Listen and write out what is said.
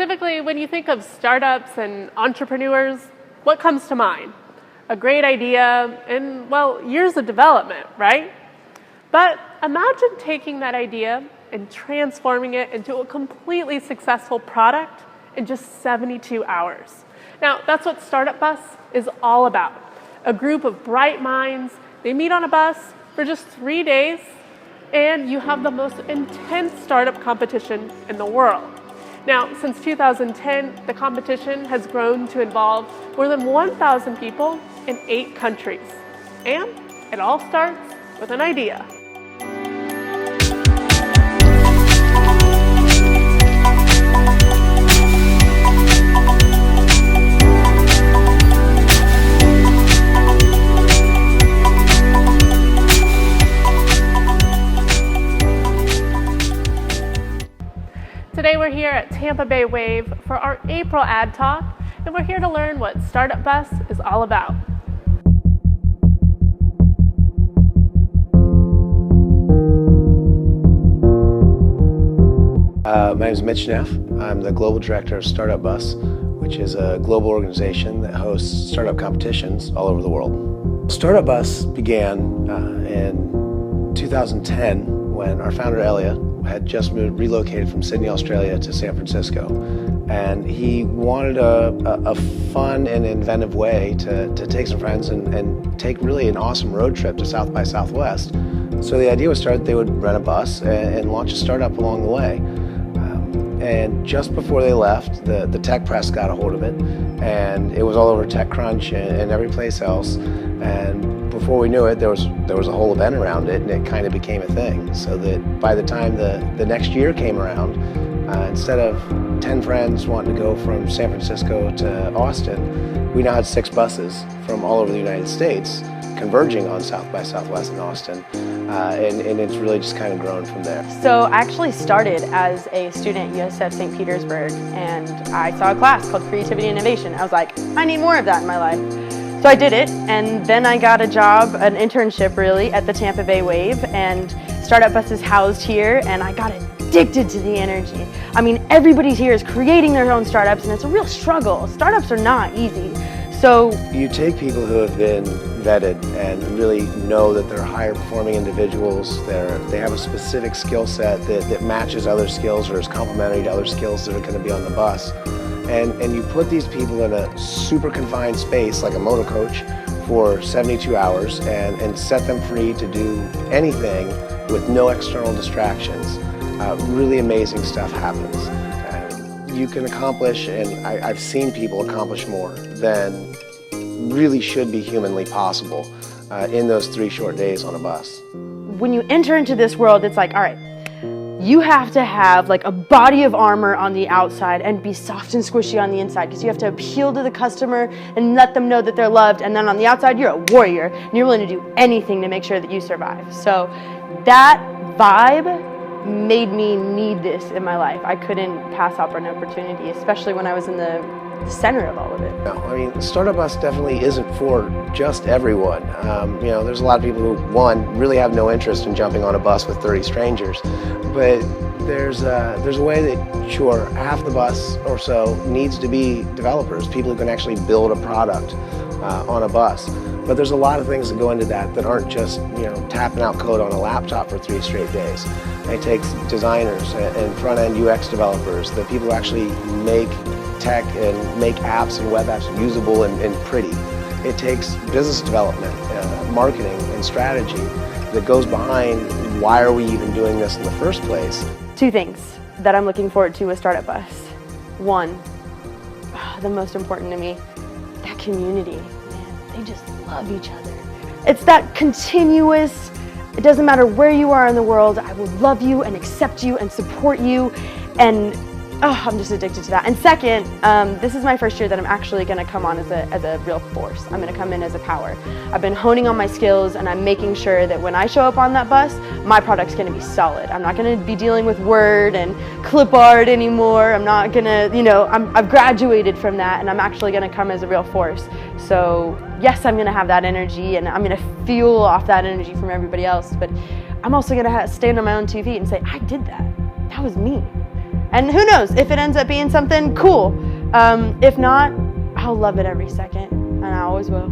Typically, when you think of startups and entrepreneurs, what comes to mind? A great idea and, well, years of development, right? But imagine taking that idea and transforming it into a completely successful product in just 72 hours. Now, that's what Startup Bus is all about. A group of bright minds, they meet on a bus for just 3 days, and you have the most intense startup competition in the world. Now, since 2010, the competition has grown to involve more than 1,000 people in 8 countries. And it all starts with an idea. Today we're here at Tampa Bay Wave for our April Ad Talk, and we're here to learn what Startup Bus is all about. My name is Mitch Neff. I'm the Global Director of Startup Bus, which is a global organization that hosts startup competitions all over the world. Startup Bus began in 2010 when our founder Elliot had just relocated from Sydney, Australia to San Francisco. And he wanted a fun and inventive way to take some friends and take really an awesome road trip to South by Southwest. So the idea was they would rent a bus and launch a startup along the way. And just before they left, the tech press got a hold of it, and it was all over TechCrunch and every place else. And before we knew it, there was a whole event around it, and it kind of became a thing. So that by the time the next year came around, instead of 10 friends wanting to go from San Francisco to Austin, we now had 6 buses from all over the United States converging on South by Southwest in Austin, and it's really just kind of grown from there. So I actually started as a student at USF St. Petersburg, and I saw a class called Creativity and Innovation. I was like, I need more of that in my life. So I did it, and then I got a job, an internship really, at the Tampa Bay Wave, and Startup Bus is housed here, and I got addicted to the energy. I mean, everybody here is creating their own startups, and it's a real struggle. Startups are not easy. So you take people who have been vetted and really know that they're higher performing individuals, they have a specific skill set that matches other skills or is complementary to other skills that are going to be on the bus. And you put these people in a super confined space like a motor coach for 72 hours and set them free to do anything with no external distractions. Really amazing stuff happens. You can accomplish, and I've seen people accomplish more than really should be humanly possible in those 3 short days on a bus. When you enter into this world, it's like, all right, you have to have like a body of armor on the outside and be soft and squishy on the inside, because you have to appeal to the customer and let them know that they're loved, and then on the outside you're a warrior and you're willing to do anything to make sure that you survive. So that vibe made me need this in my life. I couldn't pass up an opportunity, especially when I was in the center of all of it. No, I mean, Startup Bus definitely isn't for just everyone. There's a lot of people who, one, really have no interest in jumping on a bus with 30 strangers, but there's a way that, sure, half the bus or so needs to be developers, people who can actually build a product on a bus. But there's a lot of things that go into that aren't just, tapping out code on a laptop for 3 straight days. It takes designers and front-end UX developers, the people who actually make tech and make apps and web apps usable and pretty. It takes business development, marketing, and strategy that goes behind why are we even doing this in the first place. 2 things that I'm looking forward to with Startup Bus. 1, the most important to me, that community. Man, they just love each other. It's that continuous, it doesn't matter where you are in the world, I will love you and accept you and support you, and I'm just addicted to that. And second, this is my first year that I'm actually going to come on as a real force. I'm going to come in as a power. I've been honing on my skills, and I'm making sure that when I show up on that bus, my product's going to be solid. I'm not going to be dealing with Word and clip art anymore. I'm not going to, I've graduated from that, and I'm actually going to come as a real force. So yes, I'm going to have that energy, and I'm going to fuel off that energy from everybody else, but I'm also going to stand on my own 2 feet and say, I did that. That was me. And who knows, if it ends up being something cool. If not, I'll love it every second, and I always will.